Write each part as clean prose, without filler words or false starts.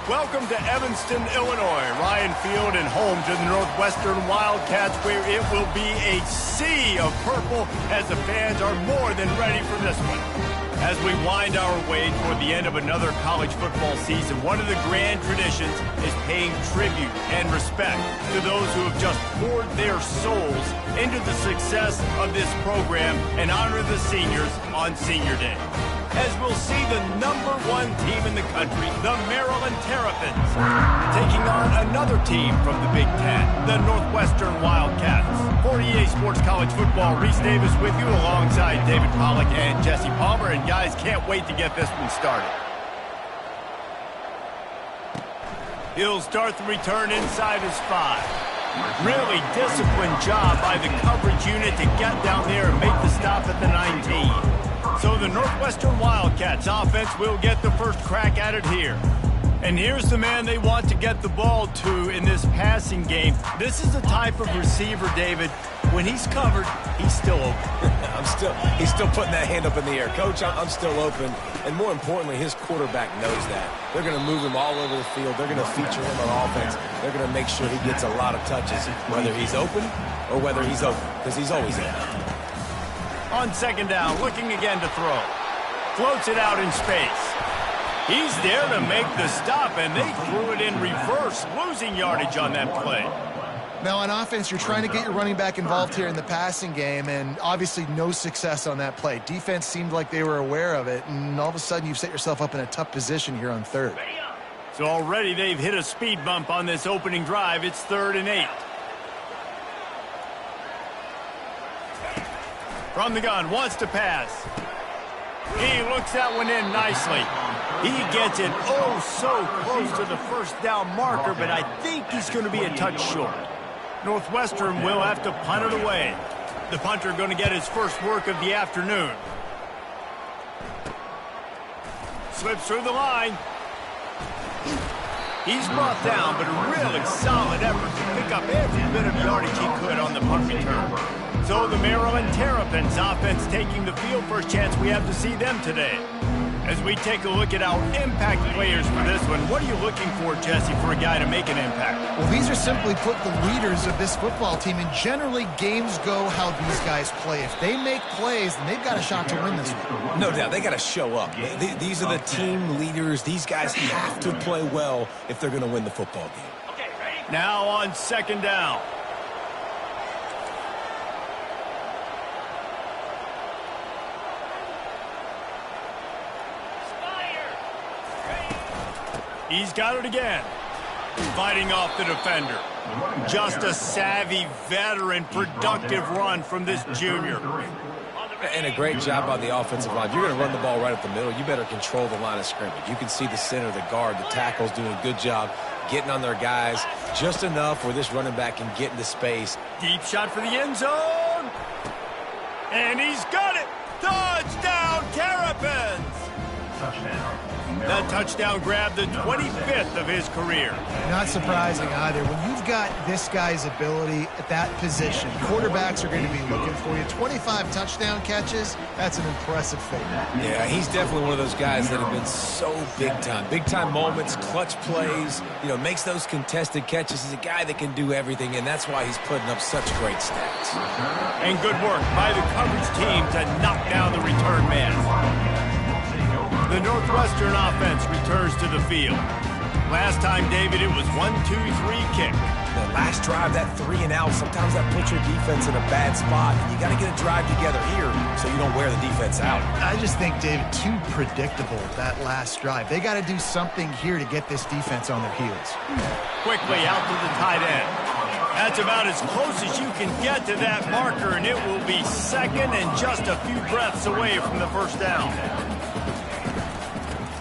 Welcome to Evanston, Illinois, Ryan Field, and home to the Northwestern Wildcats, where it will be a sea of purple as the fans are more than ready for this one. As we wind our way toward the end of another college football season, one of the grand traditions is paying tribute and respect to those who have just poured their souls into the success of this program and honor the seniors on Senior Day. As we'll see the #1 team in the country, the Maryland Terrapins, taking on another team from the Big Ten, the Northwestern Wildcats. For EA Sports College Football, Reese Davis with you alongside David Pollack and Jesse Palmer. And guys, can't wait to get this one started. He'll start the return inside his 5. Really disciplined job by the coverage unit to get down there and make the stop at the 19. So the Northwestern Wildcats offense will get the first crack at it here. And here's the man they want to get the ball to in this passing game. This is the type of receiver, David, when he's covered, he's still open. He's still putting that hand up in the air. Coach, I'm still open. And more importantly, his quarterback knows that. They're going to move him all over the field. They're going to feature him on offense. They're going to make sure he gets a lot of touches, whether he's open or whether he's open, because he's always open. On second down, looking again to throw. Floats it out in space. He's there to make the stop, and they threw it in reverse, losing yardage on that play. Now, on offense, you're trying to get your running back involved here in the passing game, and obviously no success on that play. Defense seemed like they were aware of it, and all of a sudden you've set yourself up in a tough position here on third. So already they've hit a speed bump on this opening drive. It's 3rd and 8. From the gun, wants to pass. He looks that one in nicely. He gets it so close to the first down marker, but I think he's going to be a touch short. Northwestern will have to punt it away. The punter going to get his first work of the afternoon. Slips through the line. He's brought down, but a really solid effort to pick up every bit of yardage he could on the punt return. So the Maryland Terrapins offense taking the field. First chance we have to see them today. As we take a look at our impact players for this one, what are you looking for, Jesse, for a guy to make an impact? Well, these are simply put the leaders of this football team, and generally games go how these guys play. If they make plays, then they've got a shot to win this one. No doubt, they got to show up. These are the team leaders. These guys have to play well if they're going to win the football game. Okay, ready? Now on second down. He's got it again. Fighting off the defender. Just a savvy, veteran, productive run from this junior. And a great job by the offensive line. If you're going to run the ball right up the middle, you better control the line of scrimmage. You can see the center, the guard, the tackles doing a good job getting on their guys just enough where this running back can get into space. Deep shot for the end zone. And he's got it. Touchdown, Terrapins. Touchdown. That touchdown grabbed the 25th of his career. Not surprising either. When you've got this guy's ability at that position, quarterbacks are going to be looking for you. 25 touchdown catches, that's an impressive figure. Yeah, he's definitely one of those guys that have been so big time. Big time moments, clutch plays, makes those contested catches. He's a guy that can do everything, and that's why he's putting up such great stats. And good work by the coverage team to knock down the return man. The Northwestern offense returns to the field. Last time, David, it was 1-2-3 kick. The last drive, that 3 and out, sometimes that puts your defense in a bad spot. You got to get a drive together here so you don't wear the defense out. I just think, David, too predictable, that last drive. They got to do something here to get this defense on their heels. Quickly out to the tight end. That's about as close as you can get to that marker, and it will be second and just a few breaths away from the first down.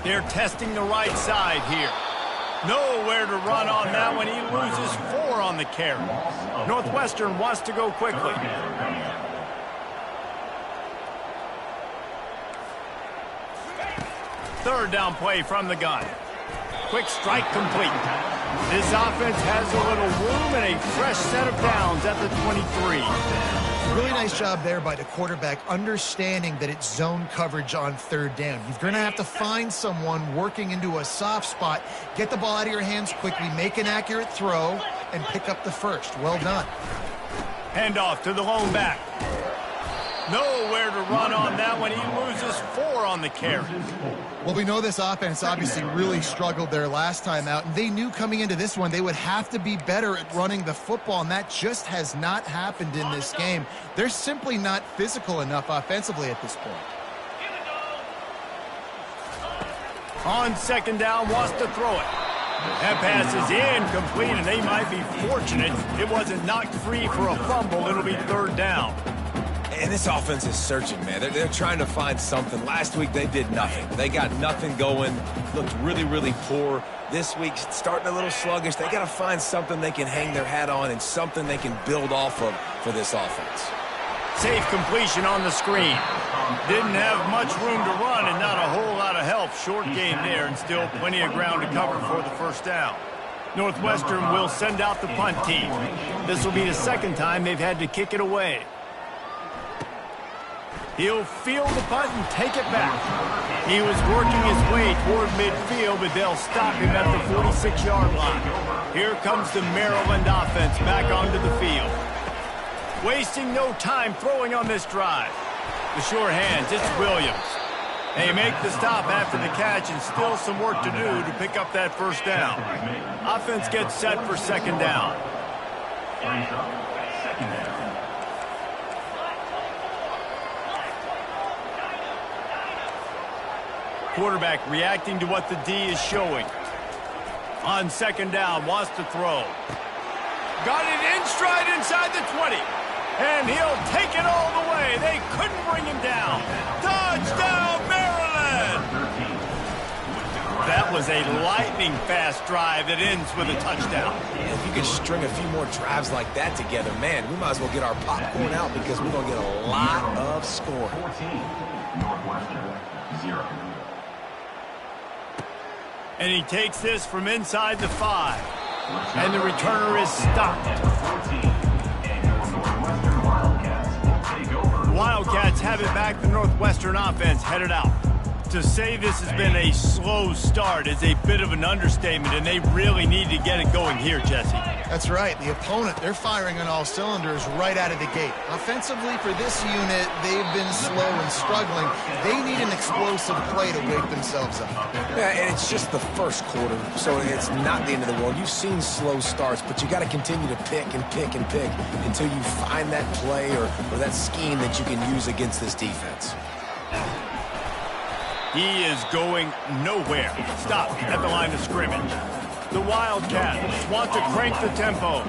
They're testing the right side here. Nowhere to run on that one. He loses 4 on the carry. Northwestern wants to go quickly. Third down play from the gun. Quick strike complete. This offense has a little room and a fresh set of downs at the 23. Really nice job there by the quarterback, understanding that it's zone coverage on third down. You're going to have to find someone working into a soft spot, get the ball out of your hands quickly, make an accurate throw, and pick up the first. Well done. Handoff to the lone back. Nowhere to run on that one. He loses 4 on the carry. Well, we know this offense obviously really struggled their last time out, and they knew coming into this one they would have to be better at running the football, and that just has not happened in this game. They're simply not physical enough offensively at this point. On second down, wants to throw it. That pass is incomplete, and they might be fortunate it wasn't knocked free for a fumble. It'll be third down. And this offense is searching, man. They're trying to find something. Last week, they did nothing. They got nothing going, looked really, really poor. This week, starting a little sluggish. They got to find something they can hang their hat on and something they can build off of for this offense. Safe completion on the screen. Didn't have much room to run and not a whole lot of help. Short game there and still plenty of ground to cover for the first down. Northwestern will send out the punt team. This will be the second time they've had to kick it away. He'll field the punt and take it back. He was working his way toward midfield, but they'll stop him at the 46-yard line. Here comes the Maryland offense back onto the field. Wasting no time throwing on this drive. The sure hands, it's Williams. They make the stop after the catch and still some work to do to pick up that first down. Offense gets set for second down. Quarterback reacting to what the D is showing. On second down, wants to throw. Got it in stride inside the 20. And he'll take it all the way. They couldn't bring him down. Touchdown, Maryland! That was a lightning-fast drive that ends with a touchdown. If you could string a few more drives like that together, man, we might as well get our popcorn out because we're going to get a lot of scoring. 14, Northwestern, 0. And he takes this from inside the 5. And the returner is stopped. The Wildcats have it back. The Northwestern offense headed out. To say this has been a slow start is a bit of an understatement, and they really need to get it going here, Jesse. That's right. The opponent, they're firing on all cylinders right out of the gate. Offensively, for this unit, they've been slow and struggling. They need an explosive play to wake themselves up. Yeah, and it's just the first quarter, so it's not the end of the world. You've seen slow starts, but you got to continue to pick and pick and pick until you find that play or that scheme that you can use against this defense. He is going nowhere. Stop at the line of scrimmage. The Wildcats want to crank the tempo.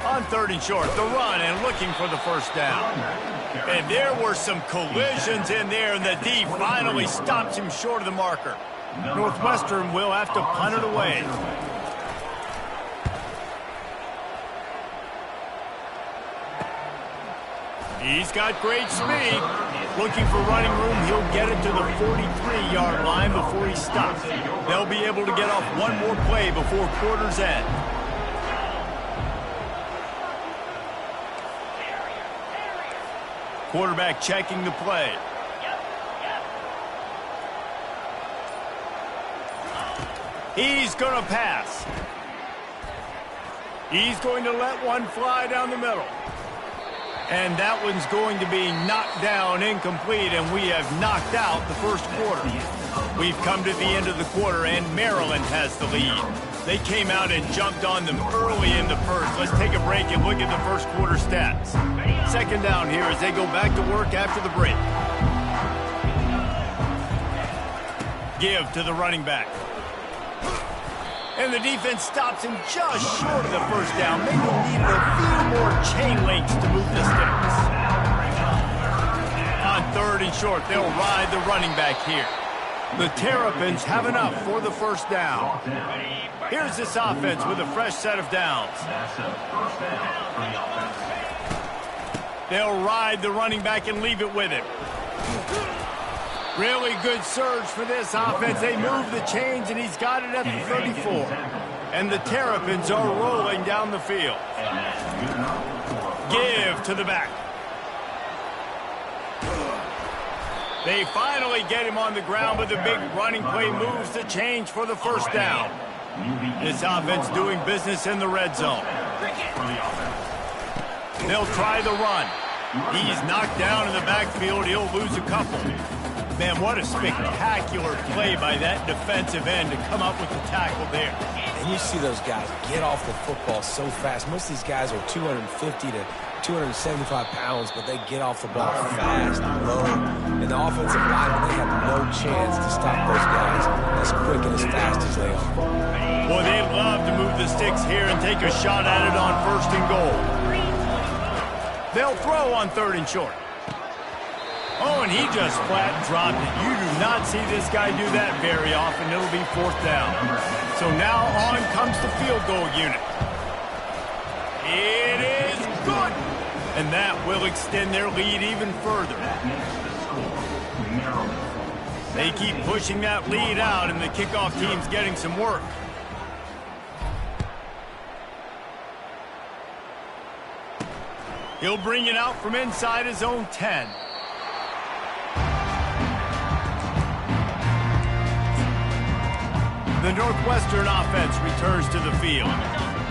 On third and short, the run and looking for the first down. And there were some collisions in there, and the D finally stops him short of the marker. Northwestern will have to punt it away. He's got great speed. Looking for running room, he'll get it to the 43-yard line before he stops. They'll be able to get off one more play before quarter's end. Quarterback checking the play. He's going to pass. He's going to let one fly down the middle. And that one's going to be knocked down incomplete, and we have knocked out the first quarter. We've come to the end of the quarter, and Maryland has the lead. They came out and jumped on them early in the first. Let's take a break and look at the first quarter stats. Second down here as they go back to work after the break. Give to the running back. And the defense stops him just short of the first down. Maybe needed a few more chain links to move the sticks. On third and short, they'll ride the running back here. The Terrapins have enough for the first down. Here's this offense with a fresh set of downs. They'll ride the running back and leave it with him. Really good surge for this offense. They move the chains, and he's got it at the 34. And the Terrapins are rolling down the field. Give to the back. They finally get him on the ground, but the big running play moves the chains for the first down. This offense doing business in the red zone. They'll try the run. He's knocked down in the backfield. He'll lose a couple. Man, what a spectacular play by that defensive end to come up with the tackle there. And you see those guys get off the football so fast. Most of these guys are 250 to 275 pounds, but they get off the ball fast and low. And the offensive linemen, they have no chance to stop those guys as quick and as fast as they are. Boy, they love to move the sticks here and take a shot at it on 1st and goal. They'll throw on 3rd and short. Oh, and he just flat dropped it. You do not see this guy do that very often. It'll be 4th down. So now on comes the field goal unit. It is good. And that will extend their lead even further. They keep pushing that lead out, and the kickoff team's getting some work. He'll bring it out from inside his own 10. The Northwestern offense returns to the field.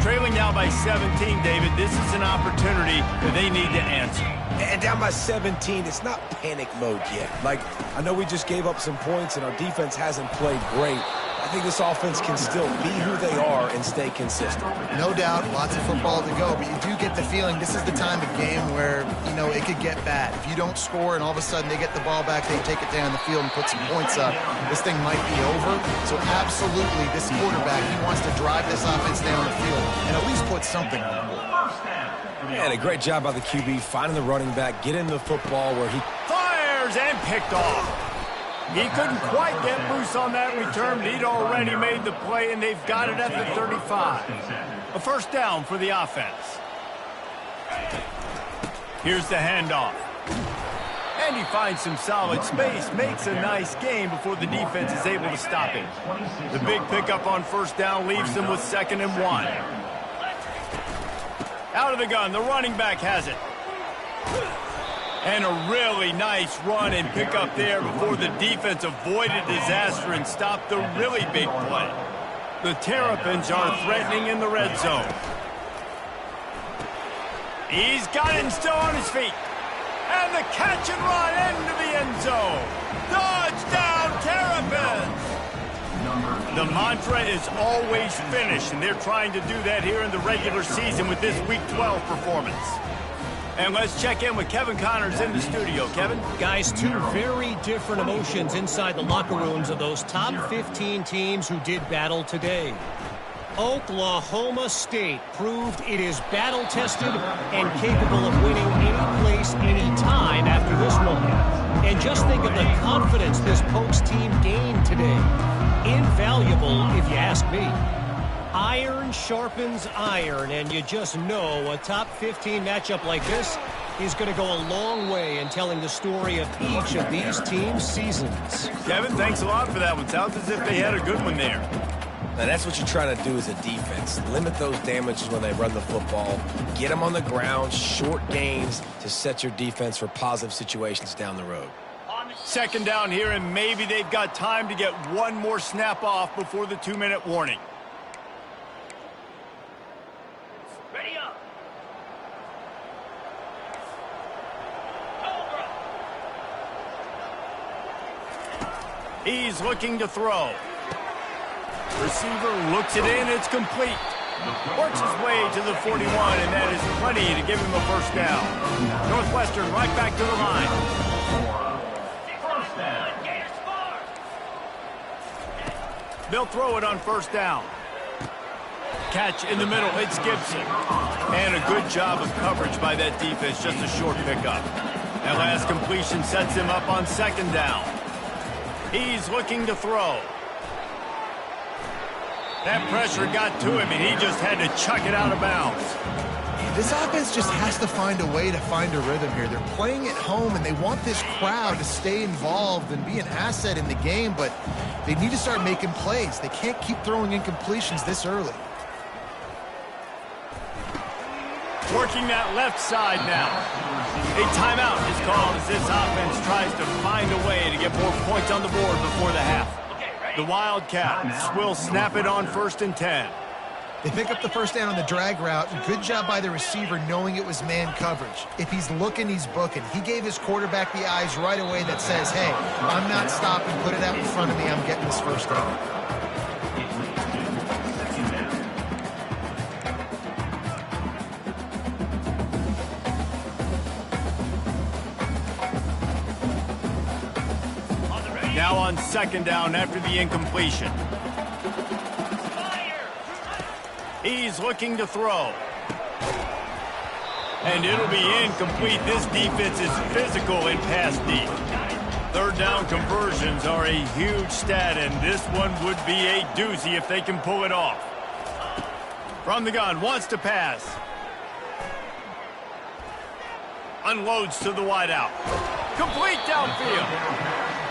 Trailing now by 17, David, this is an opportunity that they need to answer. And down by 17, it's not panic mode yet. Like, I know we just gave up some points and our defense hasn't played great. I think this offense can still be who they are and stay consistent. No doubt, lots of football to go, but you do get the feeling this is the time of game where, you know, it could get bad. If you don't score and all of a sudden they get the ball back, they take it down the field and put some points up, this thing might be over. So absolutely, this quarterback, he wants to drive this offense down the field and at least put something on the board. And a great job by the QB finding the running back, getting the football where he fires and picked off. He couldn't quite get loose on that return, but he'd already made the play, and they've got it at the 35. A 1st down for the offense. Here's the handoff. And he finds some solid space, makes a nice gain before the defense is able to stop him. The big pickup on 1st down leaves them with 2nd and 1. Out of the gun, the running back has it. And a really nice run and pick up there before the defense avoided disaster and stopped the really big play. The Terrapins are threatening in the red zone. He's got it and still on his feet. And the catch and run into the end zone. Touchdown, Terrapins! The mantra is always finish, and they're trying to do that here in the regular season with this Week 12 performance. And let's check in with Kevin Connors in the studio. Kevin? Guys, two very different emotions inside the locker rooms of those top 15 teams who did battle today. Oklahoma State proved it is battle-tested and capable of winning any place, any time after this one. And just think of the confidence this Pokes team gained today. Invaluable, if you ask me. Iron sharpens iron, and you just know a top 15 matchup like this is going to go a long way in telling the story of each of these teams' seasons. Kevin, thanks a lot for that one. Sounds as if they had a good one there. Now, that's what you're trying to do as a defense. Limit those damages when they run the football. Get them on the ground, short gains to set your defense for positive situations down the road. 2nd down here, and maybe they've got time to get one more snap off before the 2-minute warning. Ready up. He's looking to throw. Receiver looks it in, it's complete. Works his way to the 41, and that is plenty to give him a 1st down. Northwestern right back to the line. They'll throw it on 1st down. Catch in the middle, it's Gibson. And a good job of coverage by that defense, just a short pickup. That last completion sets him up on 2nd down. He's looking to throw. That pressure got to him, and he just had to chuck it out of bounds. This offense just has to find a way to find a rhythm here. They're playing at home, and they want this crowd to stay involved and be an asset in the game, but they need to start making plays. They can't keep throwing incompletions this early. Working that left side now. A timeout is called as this offense tries to find a way to get more points on the board before the half. The Wildcats will snap it on 1st and 10. They pick up the first down on the drag route. Good job by the receiver knowing it was man coverage. If he's looking, he's booking. He gave his quarterback the eyes right away that says, hey, I'm not stopping. Put it out in front of me. I'm getting this first down. Now on 2nd down after the incompletion. He's looking to throw. And it'll be incomplete. This defense is physical in pass deep. 3rd down conversions are a huge stat, and this one would be a doozy if they can pull it off. From the gun, wants to pass. Unloads to the wideout. Complete downfield.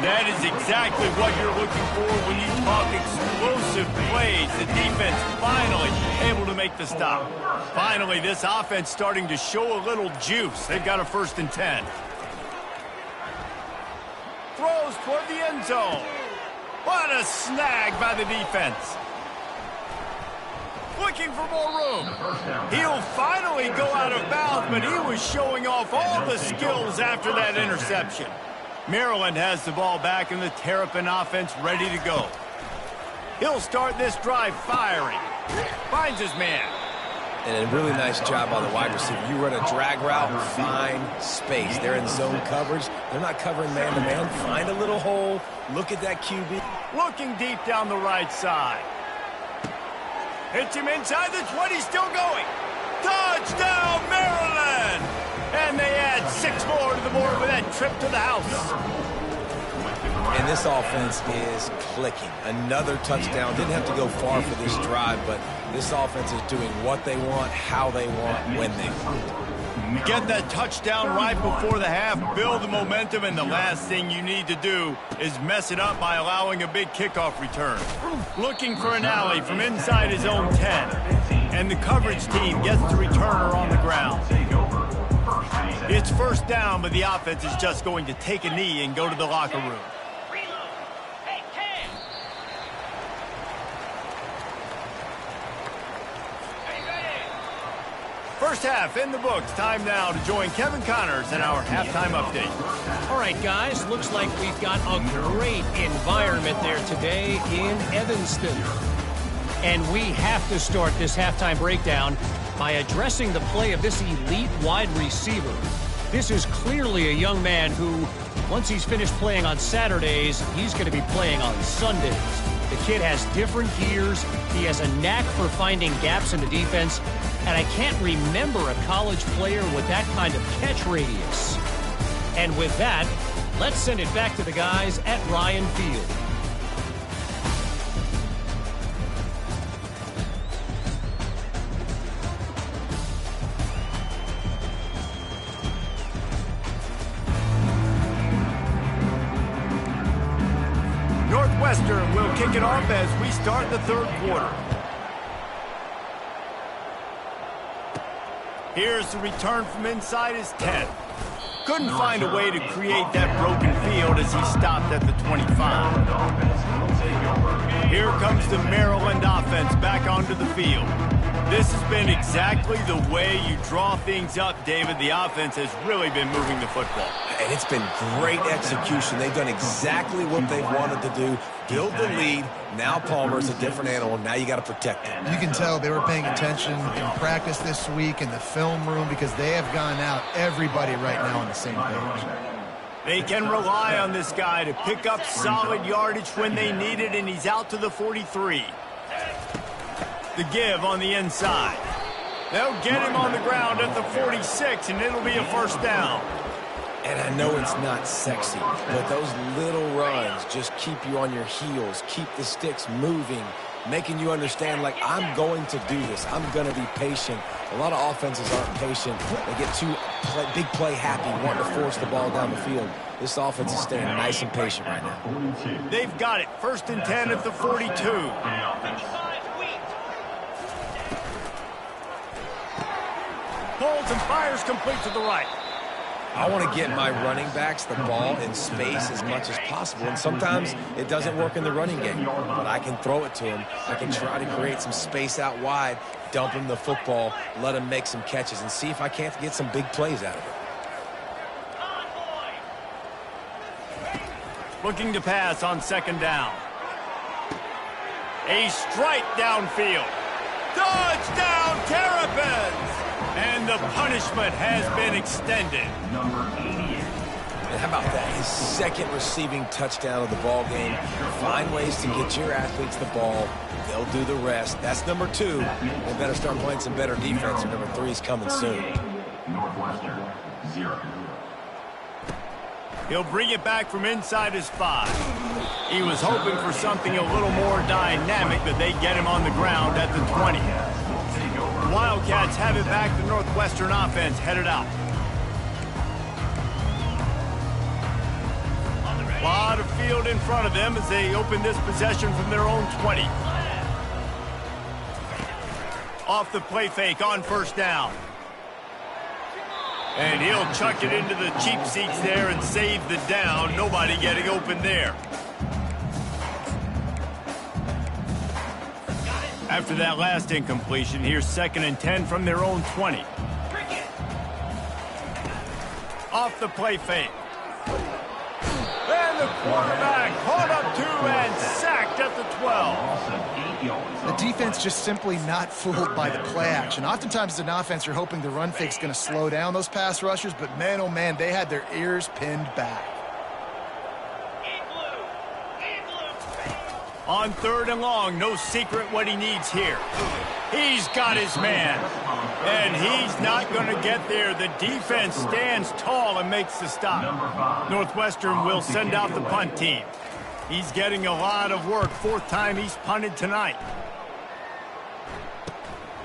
That is exactly what you're looking for when you talk explosive plays. The defense finally able to make the stop. Finally, this offense starting to show a little juice. They've got a 1st and 10. Throws toward the end zone. What a snag by the defense. Looking for more room. He'll finally go out of bounds, but he was showing off all the skills after that interception. Maryland has the ball back and the Terrapin offense ready to go. He'll start this drive firing. Finds his man. And a really nice job by the wide receiver. You run a drag route, find space. They're in zone coverage. They're not covering man-to-man. Find a little hole. Look at that QB. Looking deep down the right side. Hits him inside the 20, still going. Touchdown, Maryland! And they add 6 more to the board with that trip to the house. And this offense is clicking. Another touchdown. Didn't have to go far for this drive, but this offense is doing what they want, how they want, when they want. Get that touchdown right before the half, build the momentum, and the last thing you need to do is mess it up by allowing a big kickoff return. Looking for an alley from inside his own 10. And the coverage team gets the returner on the ground. It's 1st down, but the offense is just going to take a knee and go to the locker room. First half in the books. Time now to join Kevin Connors in our halftime update. All right, guys, looks like we've got a great environment there today in Evanston. And we have to start this halftime breakdown by addressing the play of this elite wide receiver. This is clearly a young man who, once he's finished playing on Saturdays, he's going to be playing on Sundays. The kid has different gears. He has a knack for finding gaps in the defense. And I can't remember a college player with that kind of catch radius. And with that, let's send it back to the guys at Ryan Field. Northwestern will kick it off as we start the 3rd quarter. Here's the return from inside his 10. Couldn't find a way to create that broken field as he stopped at the 25. Here comes the Maryland offense back onto the field. This has been exactly the way you draw things up, David. The offense has really been moving the football. And it's been great execution. They've done exactly what they've wanted to do. Build the lead. Now Palmer's a different animal. Now you got to protect him. You can tell they were paying attention in practice this week in the film room because they have gone out everybody right now on the same page. They can rely on this guy to pick up solid yardage when they need it, and he's out to the 43. The give on the inside. They'll get him on the ground at the 46, and it'll be a 1st down. And I know it's not sexy, but those little runs just keep you on your heels, keep the sticks moving, making you understand, like, I'm going to do this. I'm going to be patient. A lot of offenses aren't patient. They get too big play happy, wanting to force the ball down the field. This offense is staying nice and patient right now. They've got it. 1st and 10 at the 42. Pulls and fires complete to the right. I want to get my running backs the ball in space as much as possible, and sometimes it doesn't work in the running game, but I can throw it to him. I can try to create some space out wide, dump him the football, let him make some catches, and see if I can't get some big plays out of it. Looking to pass on 2nd down. A strike downfield. Touchdown, Terrapins! And the punishment has been extended. Number 88. And how about that? His 2nd receiving touchdown of the ball game. Find ways to get your athletes the ball. They'll do the rest. That's number 2. They better start playing some better defense, or number 3 is coming soon. Northwestern, 0. He'll bring it back from inside his 5. He was hoping for something a little more dynamic, but they get him on the ground at the 20. Wildcats have it back. The Northwestern offense headed out. A lot of field in front of them as they open this possession from their own 20. Off the play fake on 1st down. And he'll chuck it into the cheap seats there and save the down. Nobody getting open there. After that last incompletion, here's 2nd and 10 from their own 20. Off the play fake. And the quarterback caught up 2 and sacked at the 12. The defense just simply not fooled by the play action. Oftentimes as an offense, you're hoping the run fake's going to slow down those pass rushers, but man, oh man, they had their ears pinned back. On 3rd and long, no secret what he needs here. He's got his man, and he's not going to get there. The defense stands tall and makes the stop. Northwestern will send out the punt team. He's getting a lot of work. 4th time he's punted tonight.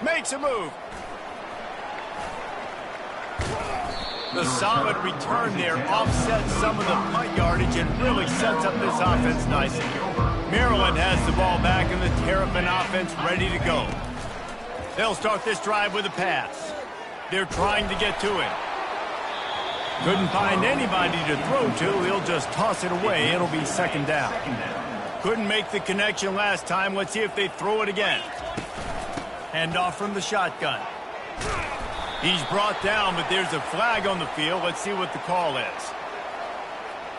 Makes a move. The solid return there offsets some of the punt yardage and really sets up this offense nicely. Maryland has the ball back and the Terrapin offense ready to go. They'll start this drive with a pass. They're trying to get to it. Couldn't find anybody to throw to. He'll just toss it away. It'll be 2nd down. Couldn't make the connection last time. Let's see if they throw it again. Hand off from the shotgun. He's brought down, but there's a flag on the field. Let's see what the call is.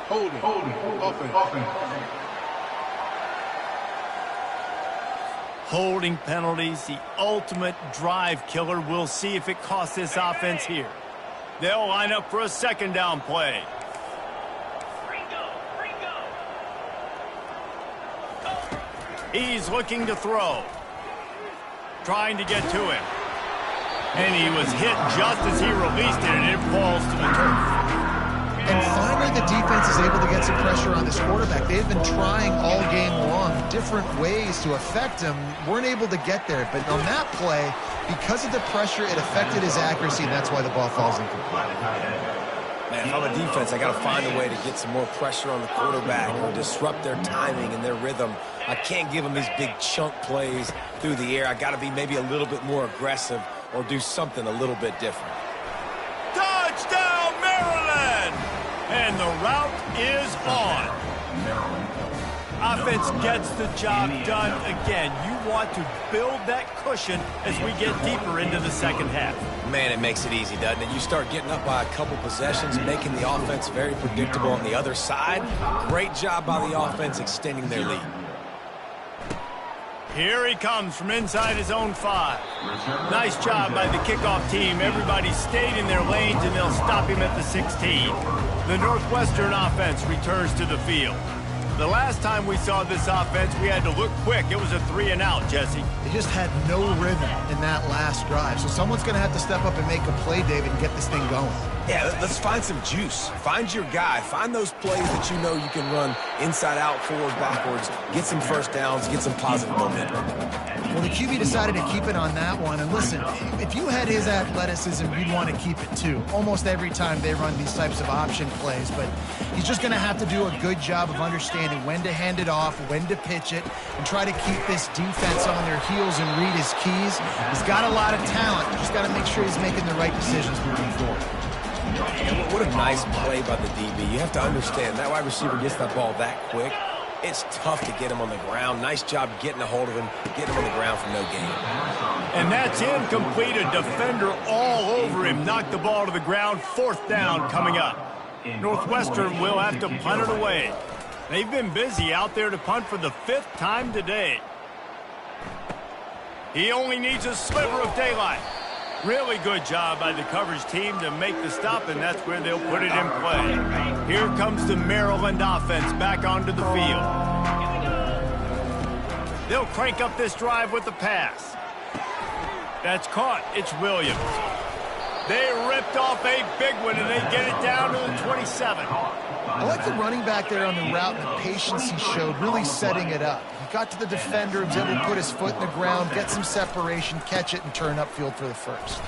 Holding. Offense. Holding penalties, the ultimate drive killer. We'll see if it costs this offense here. They'll line up for a 2nd down play. He's looking to throw. Trying to get to him. And he was hit just as he released it, and it falls to the turf. And finally, the defense is able to get some pressure on this quarterback. They've been trying all game long different ways to affect him. Weren't able to get there. But on that play, because of the pressure, it affected his accuracy, and that's why the ball falls incomplete. Man, if I'm a defense, I got to find a way to get some more pressure on the quarterback or disrupt their timing and their rhythm. I can't give them these big chunk plays through the air. I got to be maybe a little bit more aggressive or do something a little bit different. Touchdown, Maryland! And the route is on. Offense gets the job done again. You want to build that cushion as we get deeper into the 2nd half. Man, it makes it easy, doesn't it? You start getting up by a couple possessions, making the offense very predictable on the other side. Great job by the offense extending their lead. Here he comes from inside his own 5. Nice job by the kickoff team. Everybody stayed in their lanes, and they'll stop him at the 16. The Northwestern offense returns to the field. The last time we saw this offense, we had to look quick. It was a 3-and-out, Jesse. They just had no rhythm in that last drive. So someone's going to have to step up and make a play, David, and get this thing going. Yeah, let's find some juice. Find your guy. Find those plays that you know you can run inside out, forward, backwards. Get some 1st downs. Get some positive momentum. Well, the QB decided to keep it on that one. And listen, if you had his athleticism, you'd want to keep it too. Almost every time they run these types of option plays. But he's just going to have to do a good job of understanding when to hand it off, when to pitch it, and try to keep this defense on their heels and read his keys. He's got a lot of talent. Just got to make sure he's making the right decisions moving forward. And what a nice play by the DB. You have to understand, that wide receiver gets that ball that quick. It's tough to get him on the ground. Nice job getting a hold of him, getting him on the ground for no gain. And that's incomplete. A defender all over him. Knocked the ball to the ground. 4th down coming up. Northwestern will have to punt it away. They've been busy out there to punt for the 5th time today. He only needs a sliver of daylight. Really good job by the coverage team to make the stop, and that's where they'll put it in play. Here comes the Maryland offense back onto the field. They'll crank up this drive with the pass. That's caught. It's Williams. They ripped off a big one, and they get it down to the 27. I like the running back there on the route and the patience he showed, really setting it up. He got to the defender, was able to put his foot in the ground, get some separation, catch it, and turn upfield for the first.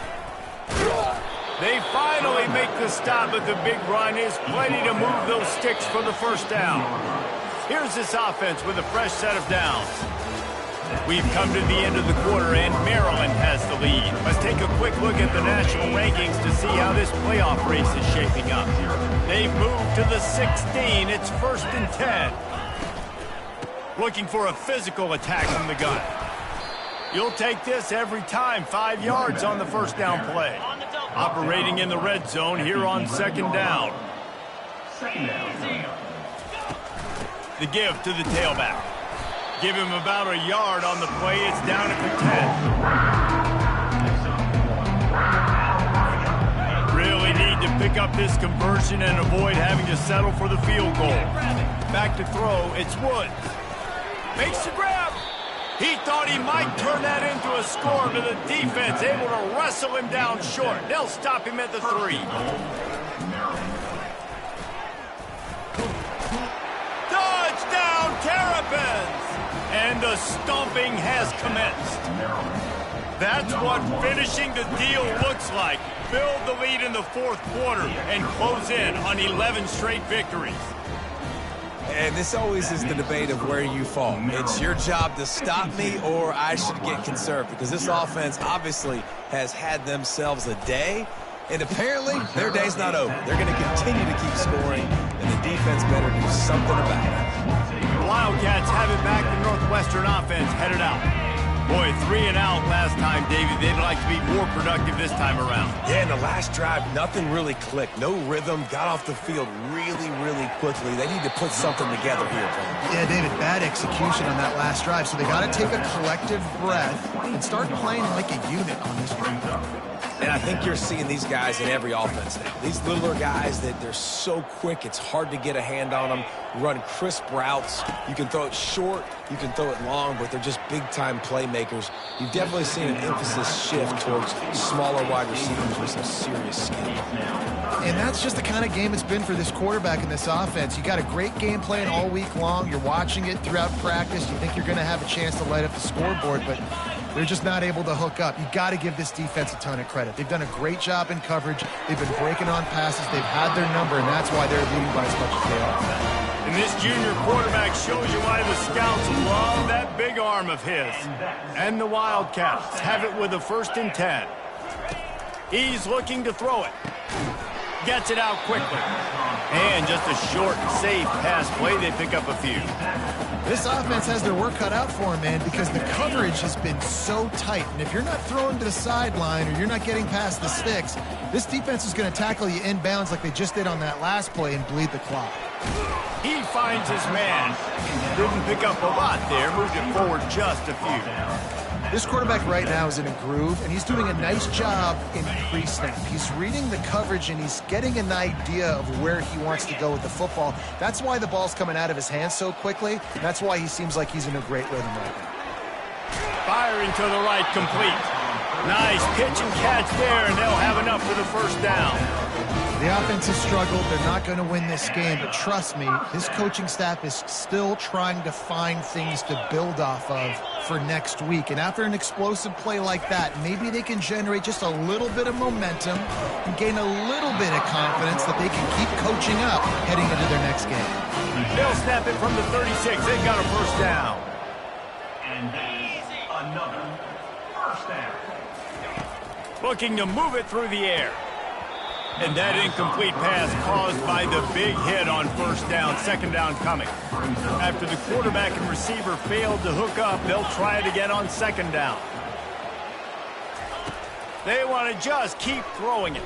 They finally make the stop, but the big run is plenty to move those sticks for the first down. Here's this offense with a fresh set of downs. We've come to the end of the quarter, and Maryland has the lead. Let's take a quick look at the national rankings to see how this playoff race is shaping up. They've moved to the 16. It's 1st and 10. Looking for a physical attack from the gun. You'll take this every time. 5 yards on the first down play. Operating in the red zone here on 2nd down. The give to the tailback. Give him about a yard on the play. It's down at the 10. Really need to pick up this conversion and avoid having to settle for the field goal. Back to throw. It's Woods. Makes the grab. He thought he might turn that into a score, but the defense able to wrestle him down short. They'll stop him at the 3. Touchdown, Terrapins! And the stomping has commenced. That's what finishing the deal looks like. Build the lead in the 4th quarter and close in on 11 straight victories. And this always is the debate of where you fall. It's your job to stop me, or I should get conserved, because this offense obviously has had themselves a day, and apparently their day's not over. They're going to continue to keep scoring, and the defense better do something about it. The Wildcats have it back. The Northwestern offense headed out. Boy, 3 and out last time, Davey. They'd like to be more productive this time around. Yeah, in the last drive, nothing really clicked. No rhythm. Got off the field really, really quickly. They need to put something together here, Paul. Yeah, David, bad execution on that last drive. So they got to take a collective breath and start playing like a unit on this drive. And I think you're seeing these guys in every offense now. These littler guys, that they're so quick, it's hard to get a hand on them. Run crisp routes. You can throw it short, you can throw it long, but they're just big-time playmakers. You've definitely seen an emphasis shift towards smaller wide receivers with some serious skill. And that's just the kind of game it's been for this quarterback in this offense. You got a great game plan all week long. You're watching it throughout practice. You think you're going to have a chance to light up the scoreboard, but they're just not able to hook up. You got to give this defense a ton of credit. They've done a great job in coverage. They've been breaking on passes. They've had their number, and that's why they're leading by as much as they are. And this junior quarterback shows you why the scouts love that big arm of his. And the Wildcats have it with a 1st and 10. He's looking to throw it. Gets it out quickly. And just a short, safe pass play. They pick up a few. This offense has their work cut out for them, man, because the coverage has been so tight. And if you're not throwing to the sideline or you're not getting past the sticks, this defense is going to tackle you inbounds like they just did on that last play and bleed the clock. He finds his man. Didn't pick up a lot there. Moved it forward just a few. This quarterback right now is in a groove, and he's doing a nice job in pre-snap. He's reading the coverage, and he's getting an idea of where he wants to go with the football. That's why the ball's coming out of his hands so quickly. That's why he seems like he's in a great rhythm right now. Firing to the right, complete. Nice pitch and catch there, and they'll have enough for the 1st down. The offense has struggled. They're not going to win this game, but trust me, this coaching staff is still trying to find things to build off of for next week. And after an explosive play like that, maybe they can generate just a little bit of momentum and gain a little bit of confidence that they can keep coaching up heading into their next game. They'll snap it from the 36. They've got a first down. And that's another first down. Looking to move it through the air. And that incomplete pass caused by the big hit on first down, second down coming. After the quarterback and receiver failed to hook up, they'll try it again on second down. They want to just keep throwing it.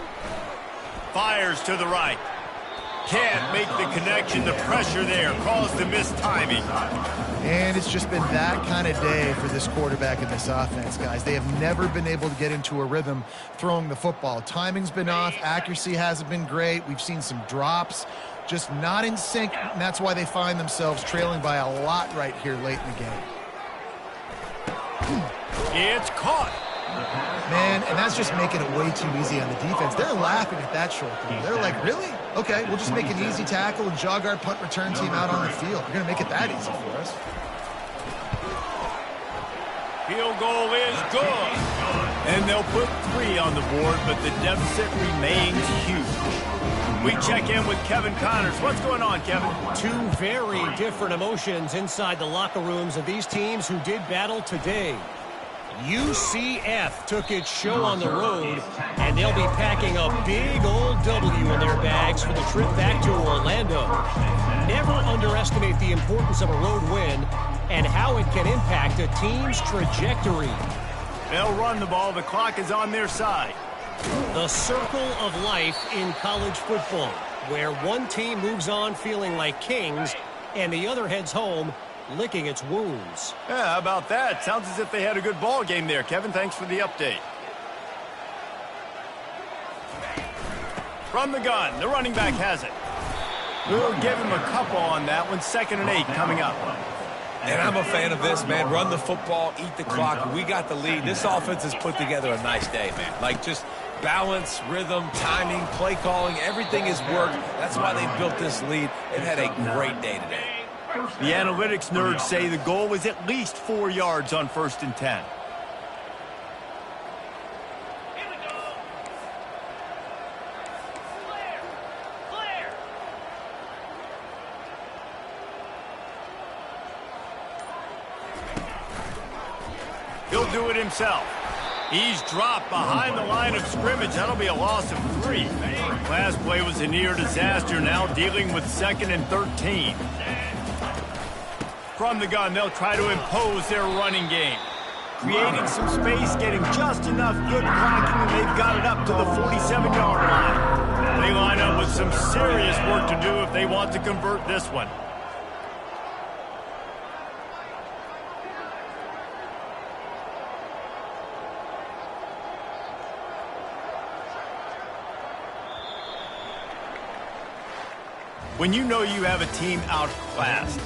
Fires to the right. Can't make the connection. The pressure there caused the missed timing. And it's just been that kind of day for this quarterback and this offense, guys. They have never been able to get into a rhythm throwing the football. Timing's been off. Accuracy hasn't been great. We've seen some drops. Just not in sync, and that's why they find themselves trailing by a lot right here late in the game. It's caught. Man, and that's just making it way too easy on the defense. They're laughing at that short throw. They're like, really? Okay, we'll just make an easy tackle and jog our punt return team out on the field. We're going to make it that easy for us. Field goal is good. And they'll put 3 on the board, but the deficit remains huge. We check in with Kevin Connors. What's going on, Kevin? Two very different emotions inside the locker rooms of these teams who did battle today. UCF took its show on the road, and they'll be packing a big old W in their bags for the trip back to Orlando. Never underestimate the importance of a road win and how it can impact a team's trajectory. They'll run the ball. The clock is on their side. The circle of life in college football, where one team moves on feeling like kings and the other heads home licking its wounds. Yeah, how about that? Sounds as if they had a good ball game there. Kevin, thanks for the update. From the gun, the running back has it. We'll give him a couple on that one. 2nd and 8 coming up. And I'm a fan of this, man. Run the football, eat the clock. We got the lead. This offense has put together a nice day, man. Like, just balance, rhythm, timing, play calling, everything has worked. That's why they built this lead. They've had a great day today. The analytics nerds say the goal was at least 4 yards on 1st and 10. Here we go. Clear. He'll do it himself. He's dropped behind the line of scrimmage. That'll be a loss of 3. Last play was a near disaster. Now dealing with 2nd and 13. From the gun, they'll try to impose their running game. Creating some space, getting just enough good blocking, and they've got it up to the 47-yard line. They line up with some serious work to do if they want to convert this one. When you know you have a team outclassed,